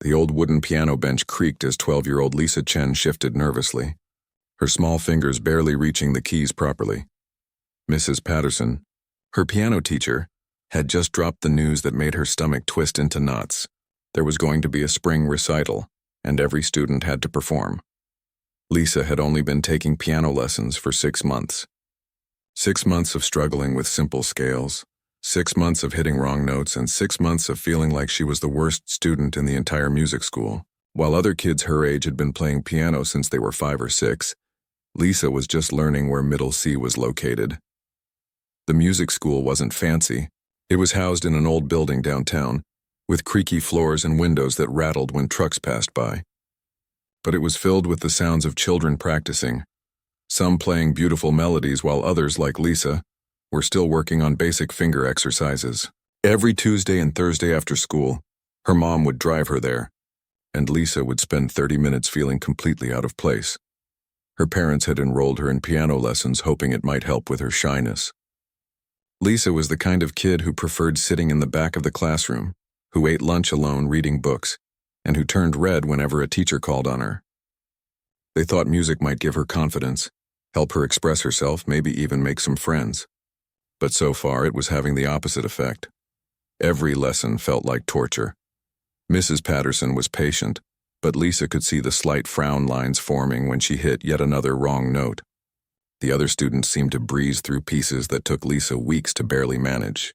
The old wooden piano bench creaked as 12-year-old Lisa Chen shifted nervously, her small fingers barely reaching the keys properly. Mrs. Patterson, her piano teacher, had just dropped the news that made her stomach twist into knots. There was going to be a spring recital, and every student had to perform. Lisa had only been taking piano lessons for 6 months. 6 months of struggling with simple scales, 6 months of hitting wrong notes, and 6 months of feeling like she was the worst student in the entire music school. While other kids her age had been playing piano since they were 5 or 6, Lisa was just learning where middle C was located. The music school wasn't fancy. It was housed in an old building downtown, with creaky floors and windows that rattled when trucks passed by. But it was filled with the sounds of children practicing, some playing beautiful melodies while others, like Lisa, were still working on basic finger exercises. Every Tuesday and Thursday after school, her mom would drive her there, and Lisa would spend 30 minutes feeling completely out of place. Her parents had enrolled her in piano lessons, hoping it might help with her shyness. Lisa was the kind of kid who preferred sitting in the back of the classroom, who ate lunch alone reading books, and who turned red whenever a teacher called on her. They thought music might give her confidence, help her express herself, maybe even make some friends. But so far it was having the opposite effect. Every lesson felt like torture. Mrs. Patterson was patient, but Lisa could see the slight frown lines forming when she hit yet another wrong note. The other students seemed to breeze through pieces that took Lisa weeks to barely manage.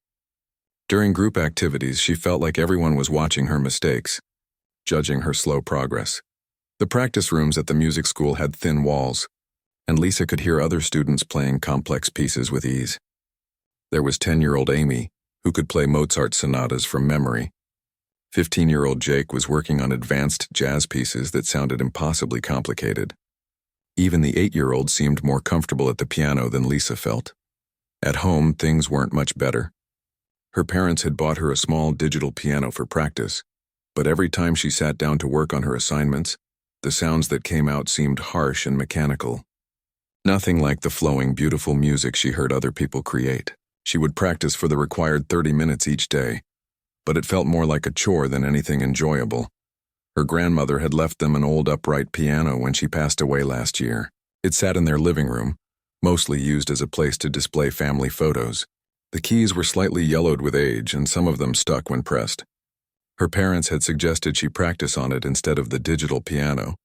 During group activities, she felt like everyone was watching her mistakes, judging her slow progress. The practice rooms at the music school had thin walls, and Lisa could hear other students playing complex pieces with ease. There was 10-year-old Amy, who could play Mozart sonatas from memory. 15-year-old Jake was working on advanced jazz pieces that sounded impossibly complicated. Even the 8-year-old seemed more comfortable at the piano than Lisa felt. At home, things weren't much better. Her parents had bought her a small digital piano for practice, but every time she sat down to work on her assignments, the sounds that came out seemed harsh and mechanical. Nothing like the flowing, beautiful music she heard other people create. She would practice for the required 30 minutes each day, but it felt more like a chore than anything enjoyable. Her grandmother had left them an old upright piano when she passed away last year. It sat in their living room, mostly used as a place to display family photos. The keys were slightly yellowed with age, and some of them stuck when pressed. Her parents had suggested she practice on it instead of the digital piano,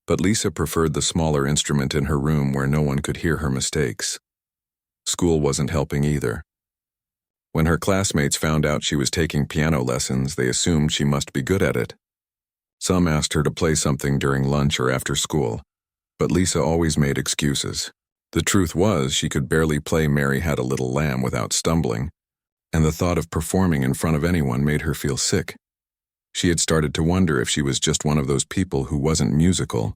but Lisa preferred the smaller instrument in her room where no one could hear her mistakes. School wasn't helping either. When her classmates found out she was taking piano lessons, they assumed she must be good at it. Some asked her to play something during lunch or after school, but Lisa always made excuses. The truth was, she could barely play Mary Had a Little Lamb without stumbling, and the thought of performing in front of anyone made her feel sick. She had started to wonder if she was just one of those people who wasn't musical.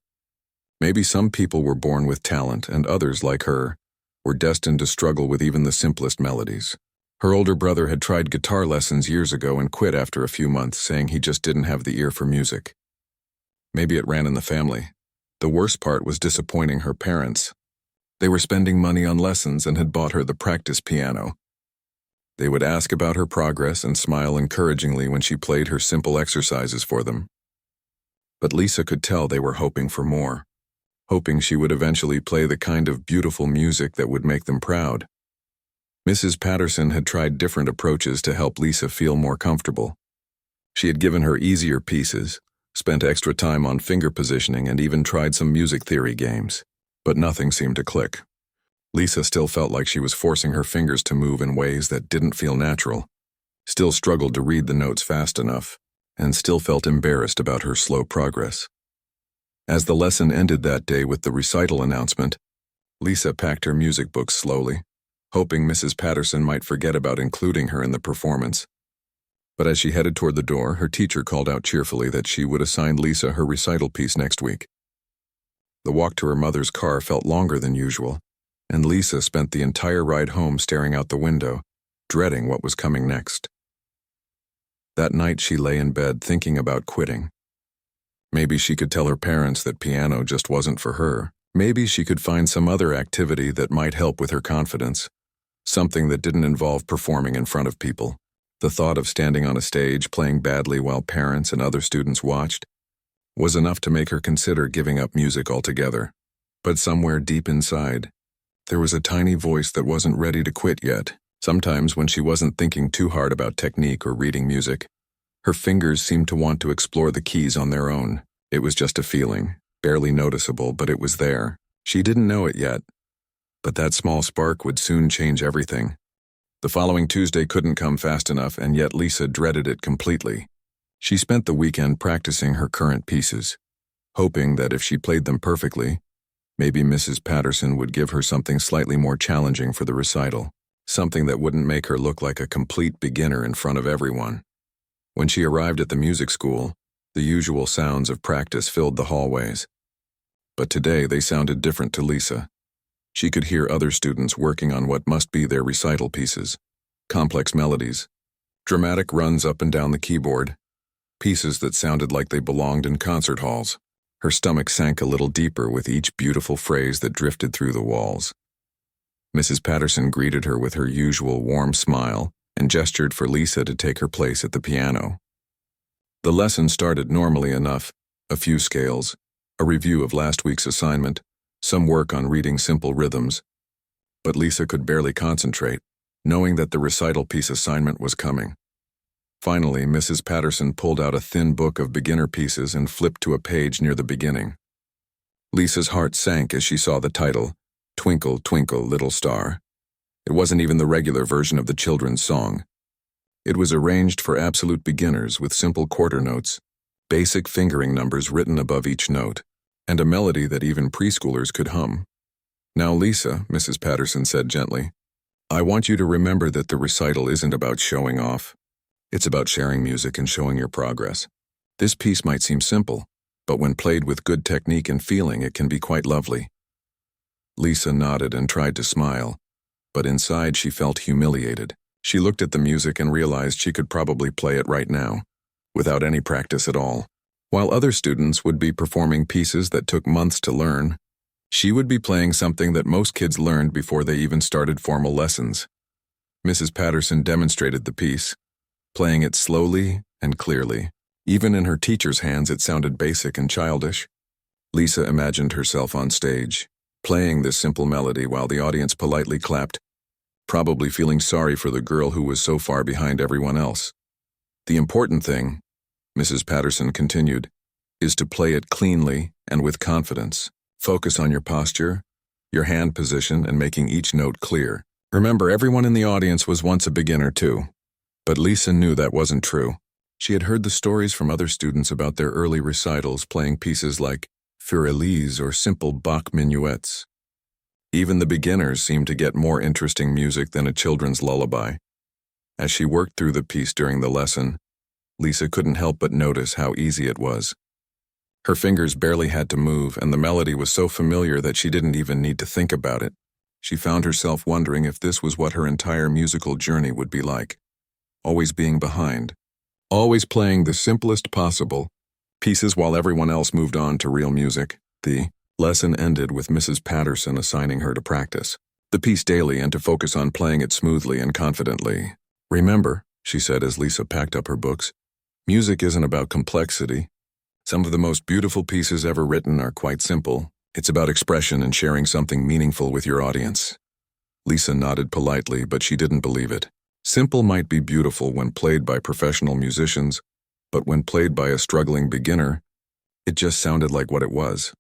Maybe some people were born with talent, and others, like her, were destined to struggle with even the simplest melodies. Her older brother had tried guitar lessons years ago and quit after a few months, saying he just didn't have the ear for music. Maybe it ran in the family. The worst part was disappointing her parents. They were spending money on lessons and had bought her the practice piano. They would ask about her progress and smile encouragingly when she played her simple exercises for them. But Lisa could tell they were hoping for more, hoping she would eventually play the kind of beautiful music that would make them proud. Mrs. Patterson had tried different approaches to help Lisa feel more comfortable. She had given her easier pieces, spent extra time on finger positioning, and even tried some music theory games, but nothing seemed to click. Lisa still felt like she was forcing her fingers to move in ways that didn't feel natural, still struggled to read the notes fast enough, and still felt embarrassed about her slow progress. As the lesson ended that day with the recital announcement, Lisa packed her music books slowly, hoping Mrs. Patterson might forget about including her in the performance. But as she headed toward the door, her teacher called out cheerfully that she would assign Lisa her recital piece next week. The walk to her mother's car felt longer than usual, and Lisa spent the entire ride home staring out the window, dreading what was coming next. That night she lay in bed thinking about quitting. Maybe she could tell her parents that piano just wasn't for her. Maybe she could find some other activity that might help with her confidence, something that didn't involve performing in front of people. The thought of standing on a stage playing badly while parents and other students watched was enough to make her consider giving up music altogether. But somewhere deep inside, there was a tiny voice that wasn't ready to quit yet. Sometimes when she wasn't thinking too hard about technique or reading music, her fingers seemed to want to explore the keys on their own. It was just a feeling, barely noticeable, but it was there. She didn't know it yet, but that small spark would soon change everything. The following Tuesday couldn't come fast enough, and yet Lisa dreaded it completely. She spent the weekend practicing her current pieces, hoping that if she played them perfectly, maybe Mrs. Patterson would give her something slightly more challenging for the recital, something that wouldn't make her look like a complete beginner in front of everyone. When she arrived at the music school, the usual sounds of practice filled the hallways. But today they sounded different to Lisa. She could hear other students working on what must be their recital pieces, complex melodies, dramatic runs up and down the keyboard, pieces that sounded like they belonged in concert halls. Her stomach sank a little deeper with each beautiful phrase that drifted through the walls. Mrs. Patterson greeted her with her usual warm smile and gestured for Lisa to take her place at the piano. The lesson started normally enough, a few scales, a review of last week's assignment, some work on reading simple rhythms. But Lisa could barely concentrate, knowing that the recital piece assignment was coming. Finally, Mrs. Patterson pulled out a thin book of beginner pieces and flipped to a page near the beginning. Lisa's heart sank as she saw the title, Twinkle, Twinkle, Little Star. It wasn't even the regular version of the children's song. It was arranged for absolute beginners with simple quarter notes, basic fingering numbers written above each note, and a melody that even preschoolers could hum. Now, Lisa, Mrs. Patterson said gently, I want you to remember that the recital isn't about showing off. It's about sharing music and showing your progress. This piece might seem simple, but when played with good technique and feeling, it can be quite lovely. Lisa nodded and tried to smile, but inside she felt humiliated. She looked at the music and realized she could probably play it right now, without any practice at all. While other students would be performing pieces that took months to learn, she would be playing something that most kids learned before they even started formal lessons. Mrs. Patterson demonstrated the piece, playing it slowly and clearly. Even in her teacher's hands, it sounded basic and childish. Lisa imagined herself on stage, playing this simple melody while the audience politely clapped, probably feeling sorry for the girl who was so far behind everyone else. The important thing, Mrs. Patterson continued, is to play it cleanly and with confidence. Focus on your posture, your hand position, and making each note clear. Remember, everyone in the audience was once a beginner too. But Lisa knew that wasn't true. She had heard the stories from other students about their early recitals playing pieces like Für Elise or simple Bach minuets. Even the beginners seemed to get more interesting music than a children's lullaby. As she worked through the piece during the lesson, Lisa couldn't help but notice how easy it was. Her fingers barely had to move, and the melody was so familiar that she didn't even need to think about it. She found herself wondering if this was what her entire musical journey would be like. Always being behind. Always playing the simplest possible pieces while everyone else moved on to real music. The lesson ended with Mrs. Patterson assigning her to practice the piece daily and to focus on playing it smoothly and confidently. Remember, she said as Lisa packed up her books, music isn't about complexity. Some of the most beautiful pieces ever written are quite simple. It's about expression and sharing something meaningful with your audience. Lisa nodded politely, but she didn't believe it. Simple might be beautiful when played by professional musicians, but when played by a struggling beginner, it just sounded like what it was.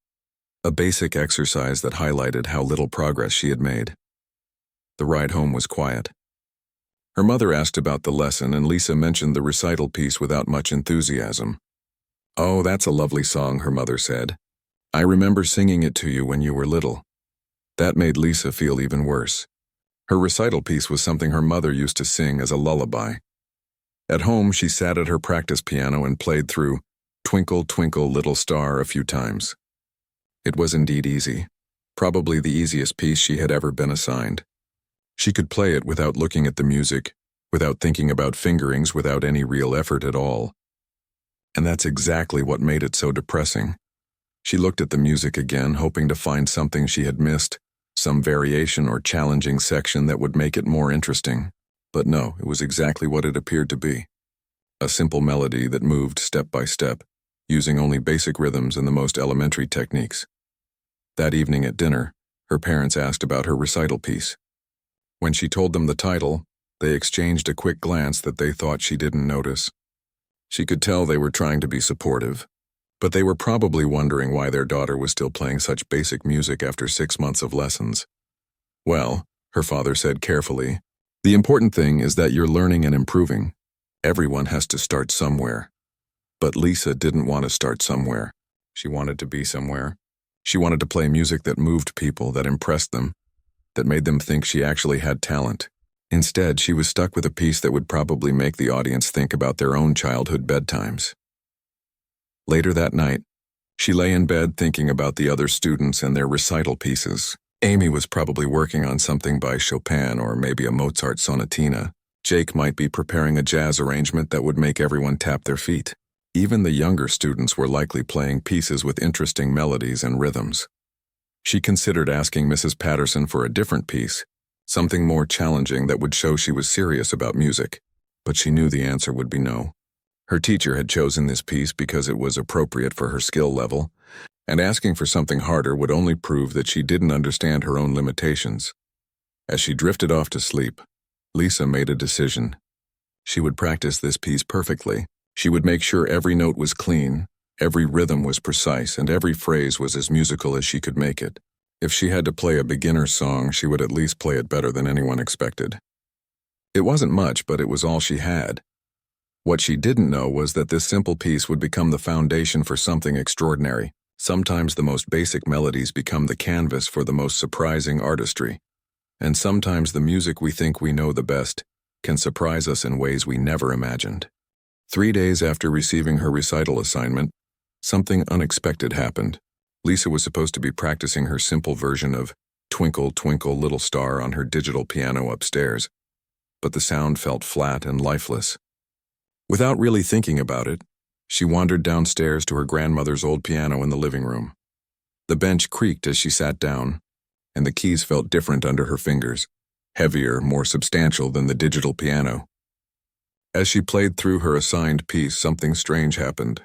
A basic exercise that highlighted how little progress she had made. The ride home was quiet. Her mother asked about the lesson, and Lisa mentioned the recital piece without much enthusiasm. Oh, that's a lovely song, her mother said. I remember singing it to you when you were little. That made Lisa feel even worse. Her recital piece was something her mother used to sing as a lullaby. At home, she sat at her practice piano and played through Twinkle, Twinkle, Little Star a few times. It was indeed easy, probably the easiest piece she had ever been assigned. She could play it without looking at the music, without thinking about fingerings, without any real effort at all. And that's exactly what made it so depressing. She looked at the music again, hoping to find something she had missed, some variation or challenging section that would make it more interesting. But no, it was exactly what it appeared to be. A simple melody that moved step by step, using only basic rhythms and the most elementary techniques. That evening at dinner, her parents asked about her recital piece. When she told them the title, they exchanged a quick glance that they thought she didn't notice. She could tell they were trying to be supportive, but they were probably wondering why their daughter was still playing such basic music after 6 months of lessons. Well, her father said carefully, the important thing is that you're learning and improving. Everyone has to start somewhere. But Lisa didn't want to start somewhere. She wanted to be somewhere. She wanted to play music that moved people, that impressed them, that made them think she actually had talent. Instead, she was stuck with a piece that would probably make the audience think about their own childhood bedtimes. Later that night, she lay in bed thinking about the other students and their recital pieces. Amy was probably working on something by Chopin or maybe a Mozart sonatina. Jake might be preparing a jazz arrangement that would make everyone tap their feet. Even the younger students were likely playing pieces with interesting melodies and rhythms. She considered asking Mrs. Patterson for a different piece, something more challenging that would show she was serious about music, but she knew the answer would be no. Her teacher had chosen this piece because it was appropriate for her skill level, and asking for something harder would only prove that she didn't understand her own limitations. As she drifted off to sleep, Lisa made a decision. She would practice this piece perfectly. She would make sure every note was clean, every rhythm was precise, and every phrase was as musical as she could make it. If she had to play a beginner's song, she would at least play it better than anyone expected. It wasn't much, but it was all she had. What she didn't know was that this simple piece would become the foundation for something extraordinary. Sometimes the most basic melodies become the canvas for the most surprising artistry. And sometimes the music we think we know the best can surprise us in ways we never imagined. 3 days after receiving her recital assignment, something unexpected happened. Lisa was supposed to be practicing her simple version of Twinkle, Twinkle, Little Star on her digital piano upstairs, but the sound felt flat and lifeless. Without really thinking about it, she wandered downstairs to her grandmother's old piano in the living room. The bench creaked as she sat down, and the keys felt different under her fingers, heavier, more substantial than the digital piano. As she played through her assigned piece, something strange happened.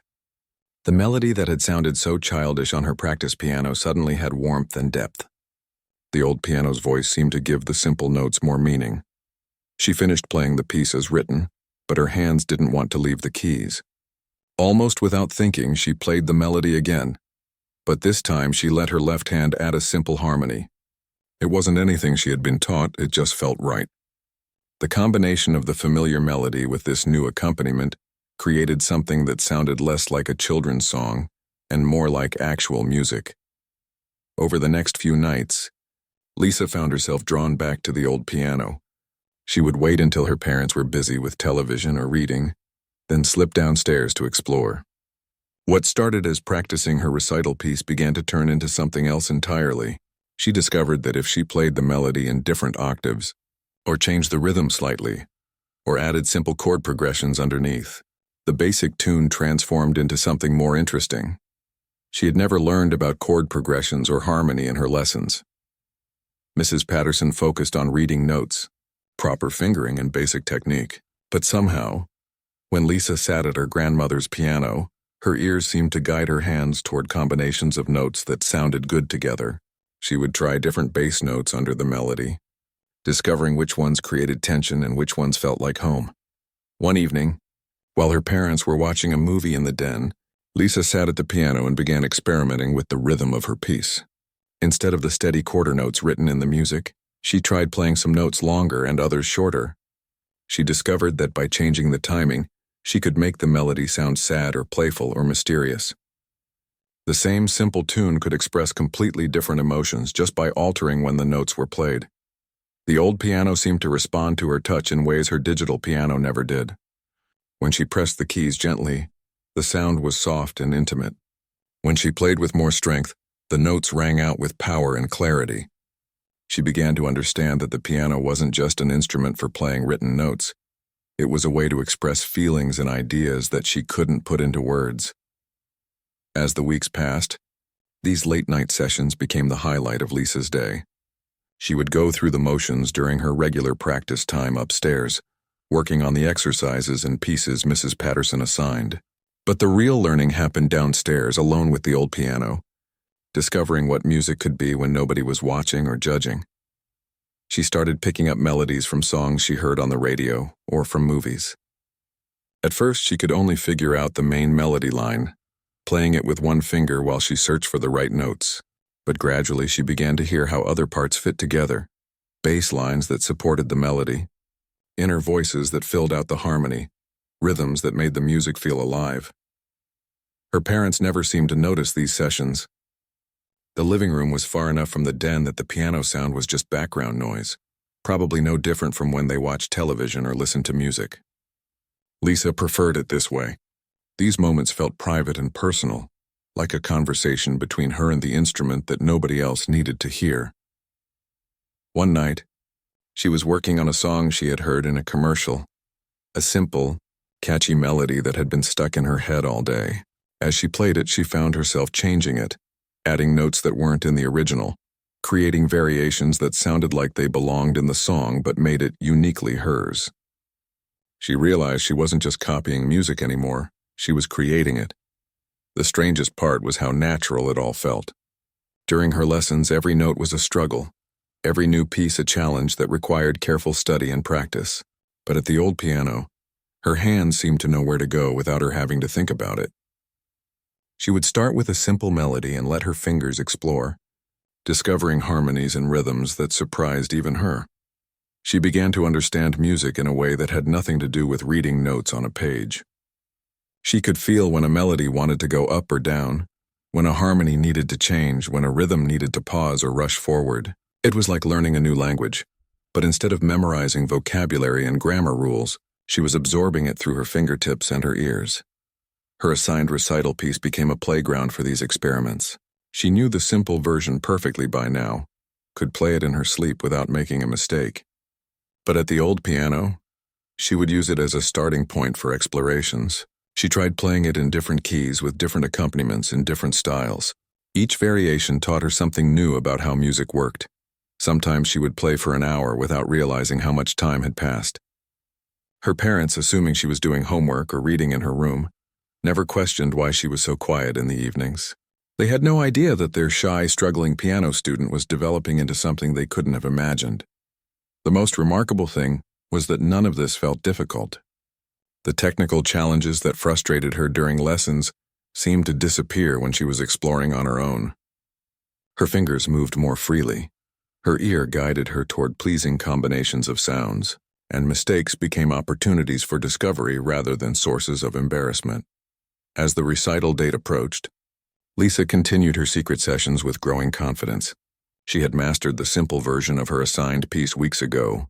The melody that had sounded so childish on her practice piano suddenly had warmth and depth. The old piano's voice seemed to give the simple notes more meaning. She finished playing the piece as written, but her hands didn't want to leave the keys. Almost without thinking, she played the melody again, but this time she let her left hand add a simple harmony. It wasn't anything she had been taught, it just felt right. The combination of the familiar melody with this new accompaniment created something that sounded less like a children's song and more like actual music. Over the next few nights, Lisa found herself drawn back to the old piano. She would wait until her parents were busy with television or reading, then slip downstairs to explore. What started as practicing her recital piece began to turn into something else entirely. She discovered that if she played the melody in different octaves, or changed the rhythm slightly, or added simple chord progressions underneath, the basic tune transformed into something more interesting. She had never learned about chord progressions or harmony in her lessons. Mrs. Patterson focused on reading notes, proper fingering, and basic technique. But somehow, when Lisa sat at her grandmother's piano, her ears seemed to guide her hands toward combinations of notes that sounded good together. She would try different bass notes under the melody, discovering which ones created tension and which ones felt like home. One evening, while her parents were watching a movie in the den, Lisa sat at the piano and began experimenting with the rhythm of her piece. Instead of the steady quarter notes written in the music, she tried playing some notes longer and others shorter. She discovered that by changing the timing, she could make the melody sound sad or playful or mysterious. The same simple tune could express completely different emotions just by altering when the notes were played. The old piano seemed to respond to her touch in ways her digital piano never did. When she pressed the keys gently, the sound was soft and intimate. When she played with more strength, the notes rang out with power and clarity. She began to understand that the piano wasn't just an instrument for playing written notes. It was a way to express feelings and ideas that she couldn't put into words. As the weeks passed, these late-night sessions became the highlight of Lisa's day. She would go through the motions during her regular practice time upstairs, working on the exercises and pieces Mrs. Patterson assigned. But the real learning happened downstairs, alone with the old piano, discovering what music could be when nobody was watching or judging. She started picking up melodies from songs she heard on the radio or from movies. At first, she could only figure out the main melody line, playing it with one finger while she searched for the right notes. But gradually she began to hear how other parts fit together, bass lines that supported the melody, inner voices that filled out the harmony, rhythms that made the music feel alive. Her parents never seemed to notice these sessions. The living room was far enough from the den that the piano sound was just background noise, probably no different from when they watched television or listened to music. Lisa preferred it this way. These moments felt private and personal, like a conversation between her and the instrument that nobody else needed to hear. One night, she was working on a song she had heard in a commercial, a simple, catchy melody that had been stuck in her head all day. As she played it, she found herself changing it, adding notes that weren't in the original, creating variations that sounded like they belonged in the song but made it uniquely hers. She realized she wasn't just copying music anymore, she was creating it. The strangest part was how natural it all felt. During her lessons, every note was a struggle, every new piece a challenge that required careful study and practice. But at the old piano, her hands seemed to know where to go without her having to think about it. She would start with a simple melody and let her fingers explore, discovering harmonies and rhythms that surprised even her. She began to understand music in a way that had nothing to do with reading notes on a page. She could feel when a melody wanted to go up or down, when a harmony needed to change, when a rhythm needed to pause or rush forward. It was like learning a new language, but instead of memorizing vocabulary and grammar rules, she was absorbing it through her fingertips and her ears. Her assigned recital piece became a playground for these experiments. She knew the simple version perfectly by now, could play it in her sleep without making a mistake. But at the old piano, she would use it as a starting point for explorations. She tried playing it in different keys with different accompaniments in different styles. Each variation taught her something new about how music worked. Sometimes she would play for an hour without realizing how much time had passed. Her parents, assuming she was doing homework or reading in her room, never questioned why she was so quiet in the evenings. They had no idea that their shy, struggling piano student was developing into something they couldn't have imagined. The most remarkable thing was that none of this felt difficult. The technical challenges that frustrated her during lessons seemed to disappear when she was exploring on her own. Her fingers moved more freely. Her ear guided her toward pleasing combinations of sounds, and mistakes became opportunities for discovery rather than sources of embarrassment. As the recital date approached, Lisa continued her secret sessions with growing confidence. She had mastered the simple version of her assigned piece weeks ago,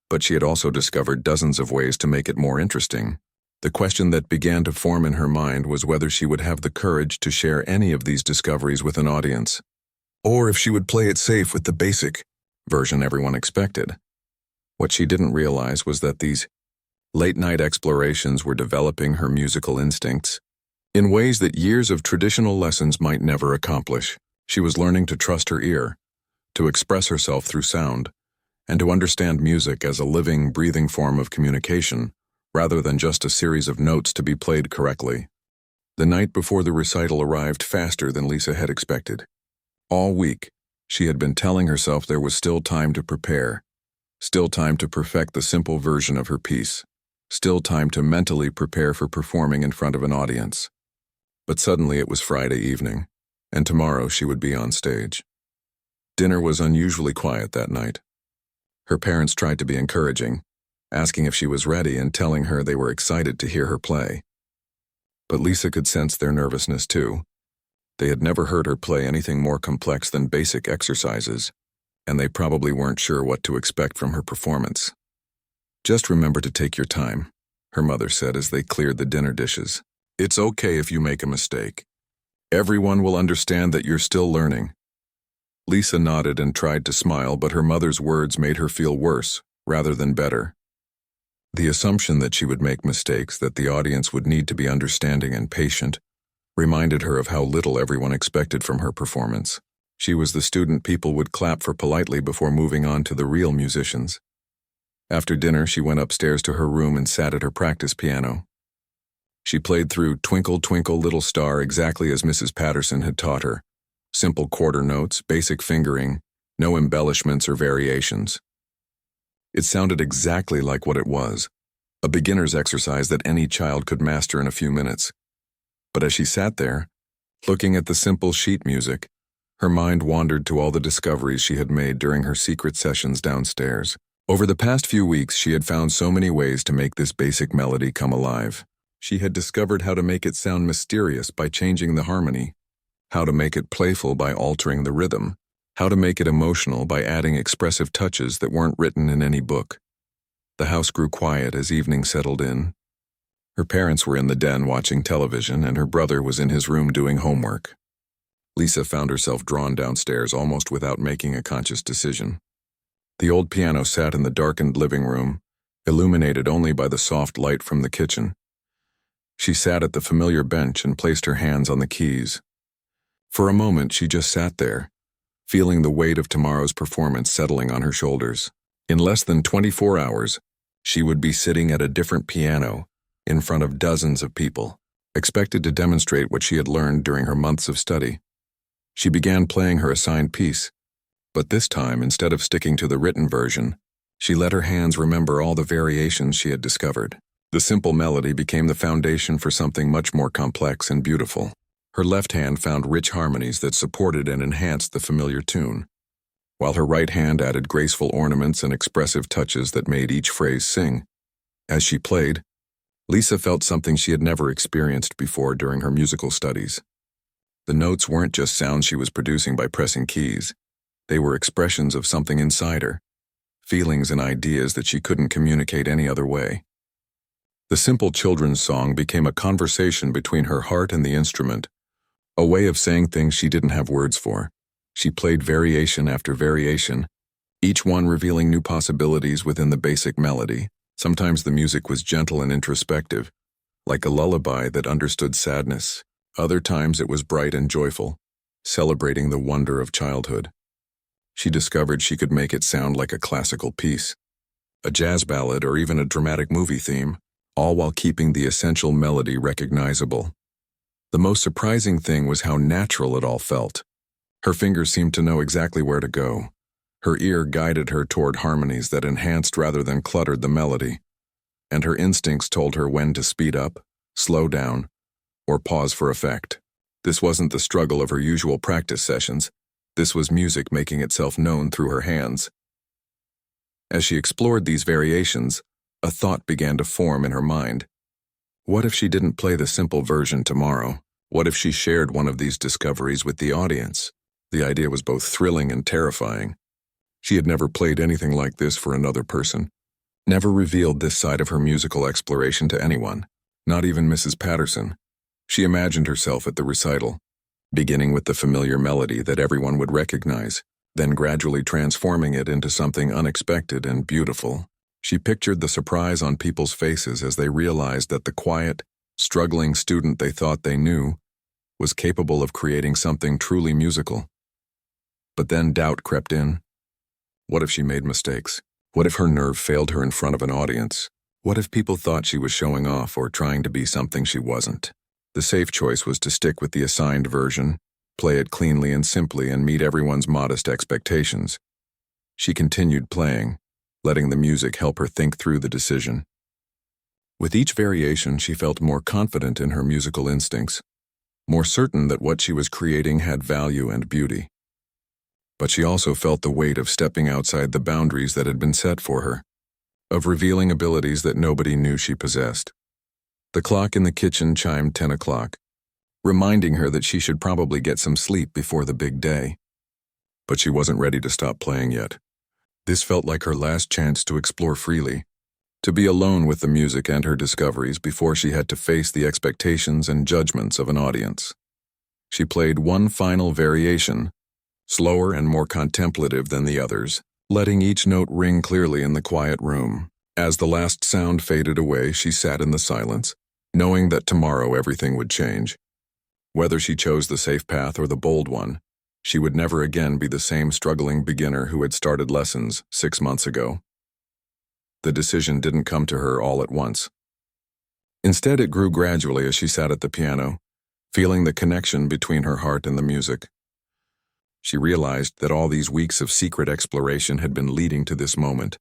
but she had also discovered dozens of ways to make it more interesting. The question that began to form in her mind was whether she would have the courage to share any of these discoveries with an audience, or if she would play it safe with the basic version everyone expected. What she didn't realize was that these late-night explorations were developing her musical instincts in ways that years of traditional lessons might never accomplish. She was learning to trust her ear, to express herself through sound, and to understand music as a living, breathing form of communication, rather than just a series of notes to be played correctly. The night before the recital arrived faster than Lisa had expected. All week, she had been telling herself there was still time to prepare, still time to perfect the simple version of her piece, still time to mentally prepare for performing in front of an audience. But suddenly it was Friday evening, and tomorrow she would be on stage. Dinner was unusually quiet that night. Her parents tried to be encouraging, asking if she was ready and telling her they were excited to hear her play. But Lisa could sense their nervousness too. They had never heard her play anything more complex than basic exercises, and they probably weren't sure what to expect from her performance. "Just remember to take your time," her mother said as they cleared the dinner dishes. "It's okay if you make a mistake. Everyone will understand that you're still learning." Lisa nodded and tried to smile, but her mother's words made her feel worse rather than better. The assumption that she would make mistakes, that the audience would need to be understanding and patient, reminded her of how little everyone expected from her performance. She was the student people would clap for politely before moving on to the real musicians. After dinner, she went upstairs to her room and sat at her practice piano. She played through Twinkle, Twinkle, Little Star exactly as Mrs. Patterson had taught her. Simple quarter notes, basic fingering, no embellishments or variations. It sounded exactly like what it was, a beginner's exercise that any child could master in a few minutes. But as she sat there, looking at the simple sheet music, her mind wandered to all the discoveries she had made during her secret sessions downstairs. Over the past few weeks, she had found so many ways to make this basic melody come alive. She had discovered how to make it sound mysterious by changing the harmony, how to make it playful by altering the rhythm, how to make it emotional by adding expressive touches that weren't written in any book. The house grew quiet as evening settled in. Her parents were in the den watching television, and her brother was in his room doing homework. Lisa found herself drawn downstairs almost without making a conscious decision. The old piano sat in the darkened living room, illuminated only by the soft light from the kitchen. She sat at the familiar bench and placed her hands on the keys. For a moment, she just sat there, feeling the weight of tomorrow's performance settling on her shoulders. In less than 24 hours, she would be sitting at a different piano, in front of dozens of people, expected to demonstrate what she had learned during her months of study. She began playing her assigned piece, but this time, instead of sticking to the written version, she let her hands remember all the variations she had discovered. The simple melody became the foundation for something much more complex and beautiful. Her left hand found rich harmonies that supported and enhanced the familiar tune, while her right hand added graceful ornaments and expressive touches that made each phrase sing. As she played, Lisa felt something she had never experienced before during her musical studies. The notes weren't just sounds she was producing by pressing keys. They were expressions of something inside her, feelings and ideas that she couldn't communicate any other way. The simple children's song became a conversation between her heart and the instrument, a way of saying things she didn't have words for. She played variation after variation, each one revealing new possibilities within the basic melody. Sometimes the music was gentle and introspective, like a lullaby that understood sadness. Other times it was bright and joyful, celebrating the wonder of childhood. She discovered she could make it sound like a classical piece, a jazz ballad, or even a dramatic movie theme, all while keeping the essential melody recognizable. The most surprising thing was how natural it all felt. Her fingers seemed to know exactly where to go. Her ear guided her toward harmonies that enhanced rather than cluttered the melody, and her instincts told her when to speed up, slow down, or pause for effect. This wasn't the struggle of her usual practice sessions. This was music making itself known through her hands. As she explored these variations, a thought began to form in her mind. What if she didn't play the simple version tomorrow? What if she shared one of these discoveries with the audience? The idea was both thrilling and terrifying. She had never played anything like this for another person, never revealed this side of her musical exploration to anyone, not even Mrs. Patterson. She imagined herself at the recital, beginning with the familiar melody that everyone would recognize, then gradually transforming it into something unexpected and beautiful. She pictured the surprise on people's faces as they realized that the quiet, struggling student they thought they knew was capable of creating something truly musical. But then doubt crept in. What if she made mistakes? What if her nerve failed her in front of an audience? What if people thought she was showing off or trying to be something she wasn't? The safe choice was to stick with the assigned version, play it cleanly and simply, and meet everyone's modest expectations. She continued playing, letting the music help her think through the decision. With each variation, she felt more confident in her musical instincts, more certain that what she was creating had value and beauty. But she also felt the weight of stepping outside the boundaries that had been set for her, of revealing abilities that nobody knew she possessed. The clock in the kitchen chimed 10 o'clock, reminding her that she should probably get some sleep before the big day. But she wasn't ready to stop playing yet. This felt like her last chance to explore freely, to be alone with the music and her discoveries before she had to face the expectations and judgments of an audience. She played one final variation, slower and more contemplative than the others, letting each note ring clearly in the quiet room. As the last sound faded away, she sat in the silence, knowing that tomorrow everything would change. Whether she chose the safe path or the bold one, She would never again be the same struggling beginner who had started lessons 6 months ago. The decision didn't come to her all at once. Instead, it grew gradually as she sat at the piano, feeling the connection between her heart and the music. She realized that all these weeks of secret exploration had been leading to this moment,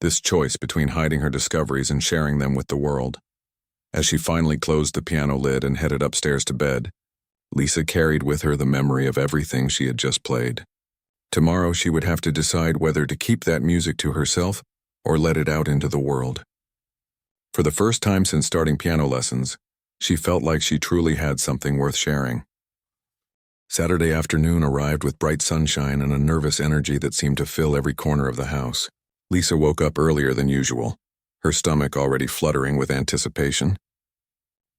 this choice between hiding her discoveries and sharing them with the world. As she finally closed the piano lid and headed upstairs to bed, Lisa carried with her the memory of everything she had just played. Tomorrow she would have to decide whether to keep that music to herself or let it out into the world. For the first time since starting piano lessons, she felt like she truly had something worth sharing. Saturday afternoon arrived with bright sunshine and a nervous energy that seemed to fill every corner of the house. Lisa woke up earlier than usual, her stomach already fluttering with anticipation.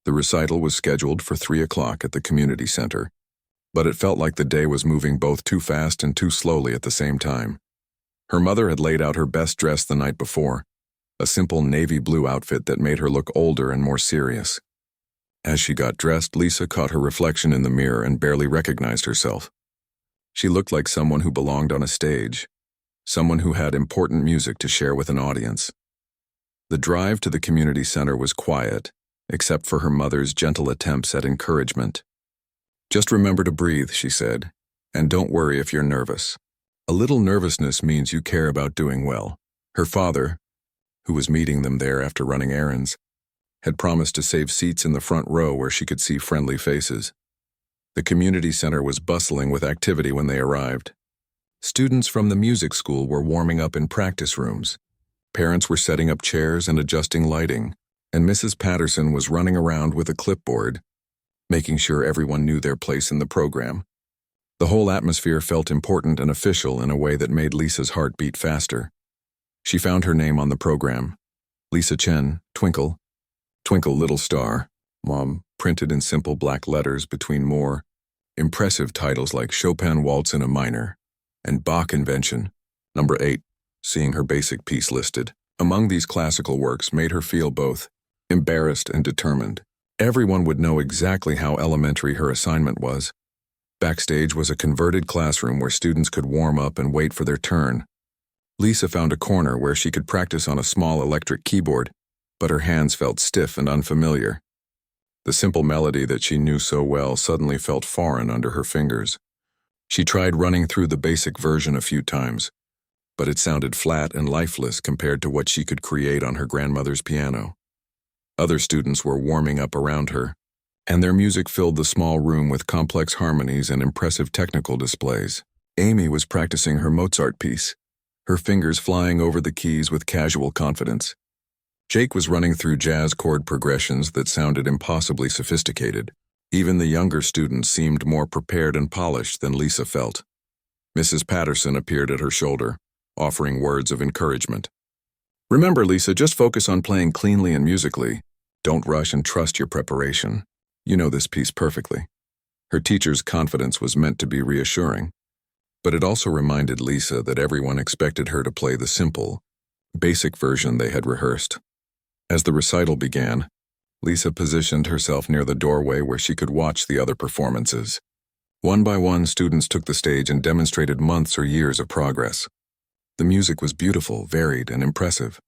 The recital was scheduled for 3 o'clock at the community center, but it felt like the day was moving both too fast and too slowly at the same time. Her mother had laid out her best dress the night before, a simple navy blue outfit that made her look older and more serious. As she got dressed, Lisa caught her reflection in the mirror and barely recognized herself. She looked like someone who belonged on a stage, someone who had important music to share with an audience. The drive to the community center was quiet, except for her mother's gentle attempts at encouragement. "Just remember to breathe," she said, "and don't worry if you're nervous. A little nervousness means you care about doing well." Her father, who was meeting them there after running errands, had promised to save seats in the front row where she could see friendly faces. The community center was bustling with activity when they arrived. Students from the music school were warming up in practice rooms. Parents were setting up chairs and adjusting lighting, and Mrs. Patterson was running around with a clipboard, making sure everyone knew their place in the program. The whole atmosphere felt important and official in a way that made Lisa's heart beat faster. She found her name on the program. Lisa Chen, Twinkle. Twinkle Little Star, Mom, printed in simple black letters between more impressive titles like Chopin Waltz in a Minor and Bach Invention, number 8, seeing her basic piece listed. Among these classical works made her feel both embarrassed and determined. Everyone would know exactly how elementary her assignment was. Backstage was a converted classroom where students could warm up and wait for their turn. Lisa found a corner where she could practice on a small electric keyboard, but her hands felt stiff and unfamiliar. The simple melody that she knew so well suddenly felt foreign under her fingers. She tried running through the basic version a few times, but it sounded flat and lifeless compared to what she could create on her grandmother's piano. Other students were warming up around her, and their music filled the small room with complex harmonies and impressive technical displays. Amy was practicing her Mozart piece, her fingers flying over the keys with casual confidence. Jake was running through jazz chord progressions that sounded impossibly sophisticated. Even the younger students seemed more prepared and polished than Lisa felt. Mrs. Patterson appeared at her shoulder, offering words of encouragement. "Remember, Lisa, just focus on playing cleanly and musically. Don't rush and trust your preparation. You know this piece perfectly." Her teacher's confidence was meant to be reassuring, but it also reminded Lisa that everyone expected her to play the simple, basic version they had rehearsed. As the recital began, Lisa positioned herself near the doorway where she could watch the other performances. One by one, students took the stage and demonstrated months or years of progress. The music was beautiful, varied, and impressive.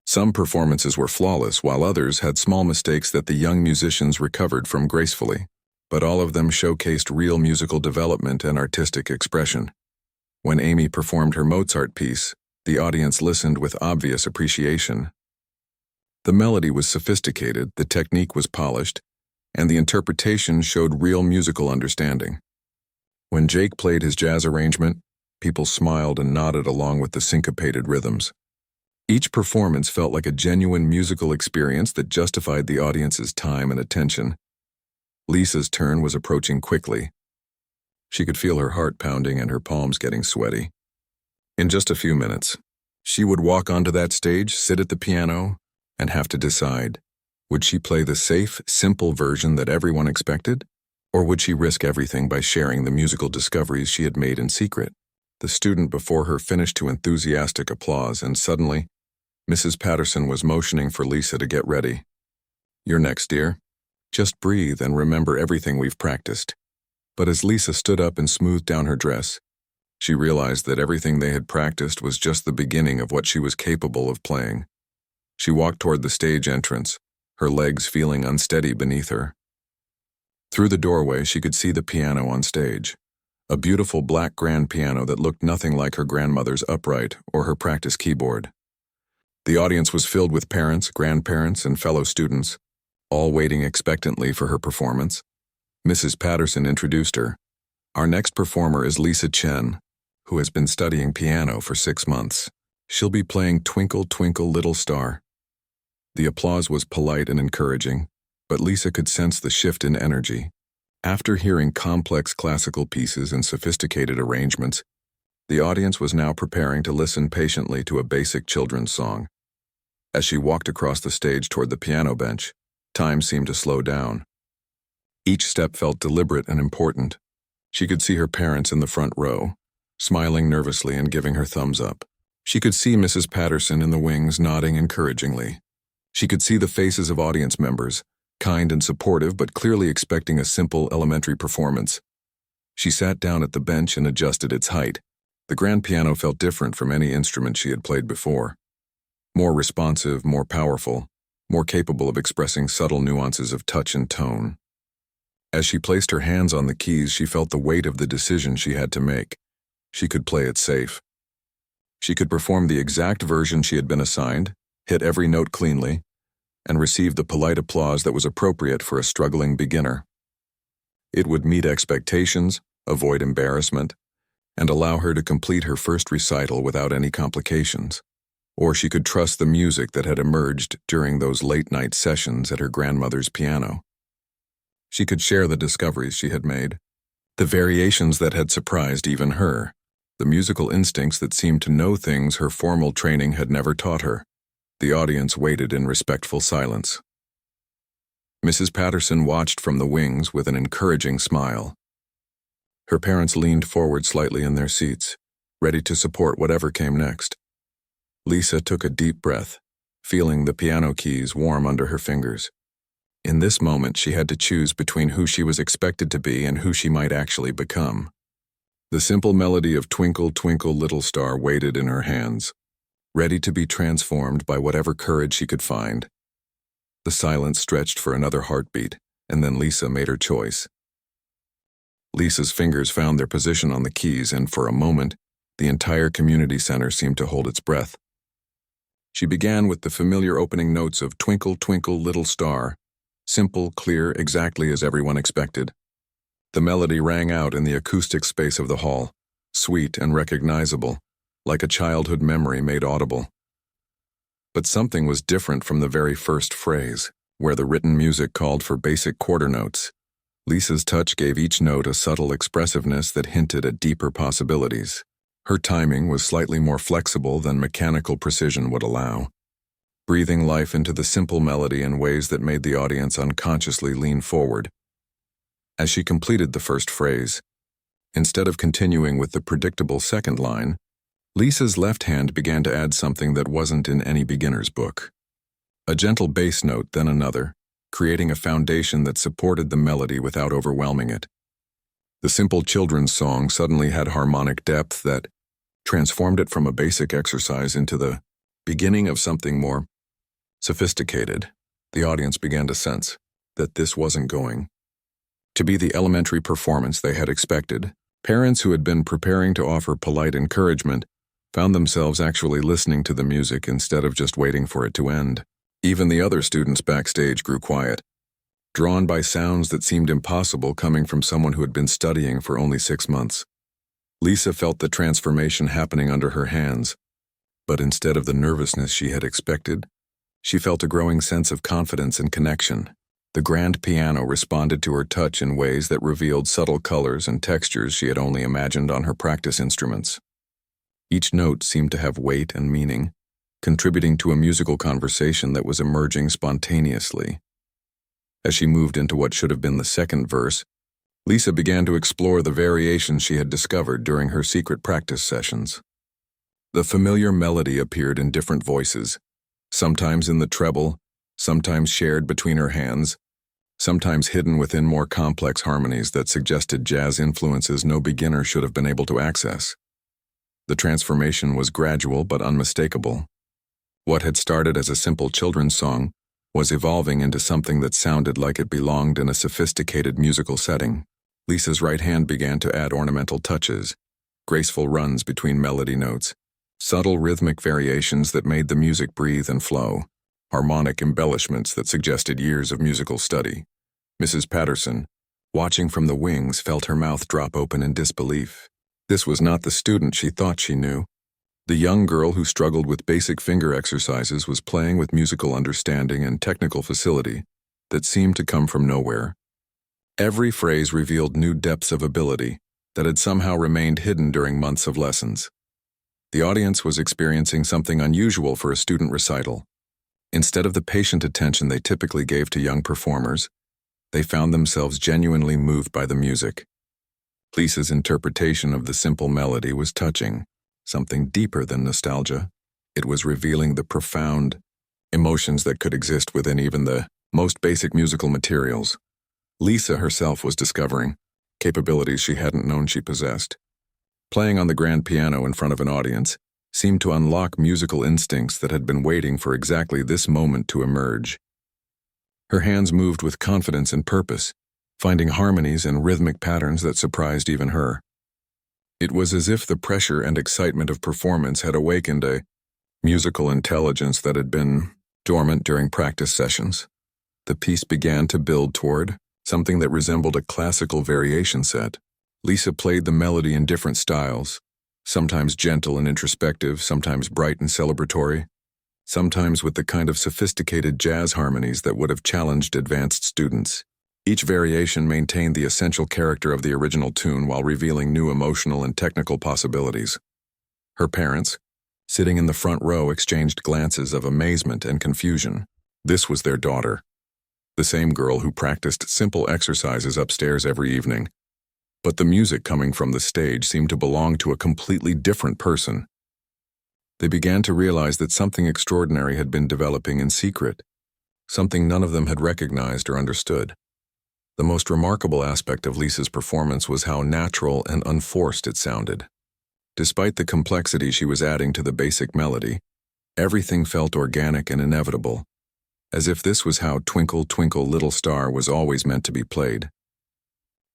Some performances were flawless, while others had small mistakes that the young musicians recovered from gracefully. But all of them showcased real musical development and artistic expression. When Amy performed her Mozart piece, the audience listened with obvious appreciation. The melody was sophisticated, the technique was polished, and the interpretation showed real musical understanding. When Jake played his jazz arrangement, people smiled and nodded along with the syncopated rhythms. Each performance felt like a genuine musical experience that justified the audience's time and attention. Lisa's turn was approaching quickly. She could feel her heart pounding and her palms getting sweaty. In just a few minutes, she would walk onto that stage, sit at the piano, and have to decide, would she play the safe, simple version that everyone expected, or would she risk everything by sharing the musical discoveries she had made in secret? The student before her finished to enthusiastic applause, and suddenly, Mrs. Patterson was motioning for Lisa to get ready. "You're next, dear. Just breathe and remember everything we've practiced." But as Lisa stood up and smoothed down her dress, she realized that everything they had practiced was just the beginning of what she was capable of playing. She walked toward the stage entrance, her legs feeling unsteady beneath her. Through the doorway, she could see the piano on stage, a beautiful black grand piano that looked nothing like her grandmother's upright or her practice keyboard. The audience was filled with parents, grandparents, and fellow students, all waiting expectantly for her performance. Mrs. Patterson introduced her. "Our next performer is Lisa Chen, who has been studying piano for 6 months. She'll be playing Twinkle, Twinkle, Little Star." The applause was polite and encouraging, but Lisa could sense the shift in energy. After hearing complex classical pieces and sophisticated arrangements, the audience was now preparing to listen patiently to a basic children's song. As she walked across the stage toward the piano bench, time seemed to slow down. Each step felt deliberate and important. She could see her parents in the front row, smiling nervously and giving her thumbs up. She could see Mrs. Patterson in the wings nodding encouragingly. She could see the faces of audience members, kind and supportive but clearly expecting a simple elementary performance. She sat down at the bench and adjusted its height. The grand piano felt different from any instrument she had played before. More responsive, more powerful, more capable of expressing subtle nuances of touch and tone. As she placed her hands on the keys, she felt the weight of the decision she had to make. She could play it safe. She could perform the exact version she had been assigned, hit every note cleanly, and receive the polite applause that was appropriate for a struggling beginner. It would meet expectations, avoid embarrassment, and allow her to complete her first recital without any complications. Or she could trust the music that had emerged during those late-night sessions at her grandmother's piano. She could share the discoveries she had made, the variations that had surprised even her, the musical instincts that seemed to know things her formal training had never taught her. The audience waited in respectful silence. Mrs. Patterson watched from the wings with an encouraging smile. Her parents leaned forward slightly in their seats, ready to support whatever came next. Lisa took a deep breath, feeling the piano keys warm under her fingers. In this moment, she had to choose between who she was expected to be and who she might actually become. The simple melody of Twinkle, Twinkle, Little Star waited in her hands, ready to be transformed by whatever courage she could find. The silence stretched for another heartbeat, and then Lisa made her choice. Lisa's fingers found their position on the keys, and for a moment, the entire community center seemed to hold its breath. She began with the familiar opening notes of Twinkle, Twinkle, Little Star, simple, clear, exactly as everyone expected. The melody rang out in the acoustic space of the hall, sweet and recognizable, like a childhood memory made audible. But something was different from the very first phrase, where the written music called for basic quarter notes. Lisa's touch gave each note a subtle expressiveness that hinted at deeper possibilities. Her timing was slightly more flexible than mechanical precision would allow, breathing life into the simple melody in ways that made the audience unconsciously lean forward. As she completed the first phrase, instead of continuing with the predictable second line, Lisa's left hand began to add something that wasn't in any beginner's book. A gentle bass note, then another, creating a foundation that supported the melody without overwhelming it. The simple children's song suddenly had harmonic depth that transformed it from a basic exercise into the beginning of something more sophisticated. The audience began to sense that this wasn't going to be the elementary performance they had expected. Parents who had been preparing to offer polite encouragement found themselves actually listening to the music instead of just waiting for it to end. Even the other students backstage grew quiet, drawn by sounds that seemed impossible coming from someone who had been studying for only 6 months. Lisa felt the transformation happening under her hands, but instead of the nervousness she had expected, she felt a growing sense of confidence and connection. The grand piano responded to her touch in ways that revealed subtle colors and textures she had only imagined on her practice instruments. Each note seemed to have weight and meaning, contributing to a musical conversation that was emerging spontaneously. As she moved into what should have been the second verse, Lisa began to explore the variations she had discovered during her secret practice sessions. The familiar melody appeared in different voices, sometimes in the treble, sometimes shared between her hands, sometimes hidden within more complex harmonies that suggested jazz influences no beginner should have been able to access. The transformation was gradual but unmistakable. What had started as a simple children's song was evolving into something that sounded like it belonged in a sophisticated musical setting. Lisa's right hand began to add ornamental touches, graceful runs between melody notes, subtle rhythmic variations that made the music breathe and flow, harmonic embellishments that suggested years of musical study. Mrs. Patterson, watching from the wings, felt her mouth drop open in disbelief. This was not the student she thought she knew. The young girl who struggled with basic finger exercises was playing with musical understanding and technical facility that seemed to come from nowhere. Every phrase revealed new depths of ability that had somehow remained hidden during months of lessons. The audience was experiencing something unusual for a student recital. Instead of the patient attention they typically gave to young performers, they found themselves genuinely moved by the music. Lisa's interpretation of the simple melody was touching, something deeper than nostalgia. It was revealing the profound emotions that could exist within even the most basic musical materials. Lisa herself was discovering capabilities she hadn't known she possessed. Playing on the grand piano in front of an audience seemed to unlock musical instincts that had been waiting for exactly this moment to emerge. Her hands moved with confidence and purpose, finding harmonies and rhythmic patterns that surprised even her. It was as if the pressure and excitement of performance had awakened a musical intelligence that had been dormant during practice sessions. The piece began to build toward something that resembled a classical variation set. Lisa played the melody in different styles, sometimes gentle and introspective, sometimes bright and celebratory, sometimes with the kind of sophisticated jazz harmonies that would have challenged advanced students. Each variation maintained the essential character of the original tune while revealing new emotional and technical possibilities. Her parents, sitting in the front row, exchanged glances of amazement and confusion. This was their daughter, the same girl who practiced simple exercises upstairs every evening. But the music coming from the stage seemed to belong to a completely different person. They began to realize that something extraordinary had been developing in secret, something none of them had recognized or understood. The most remarkable aspect of Lisa's performance was how natural and unforced it sounded. Despite the complexity she was adding to the basic melody, everything felt organic and inevitable, as if this was how Twinkle, Twinkle, Little Star was always meant to be played.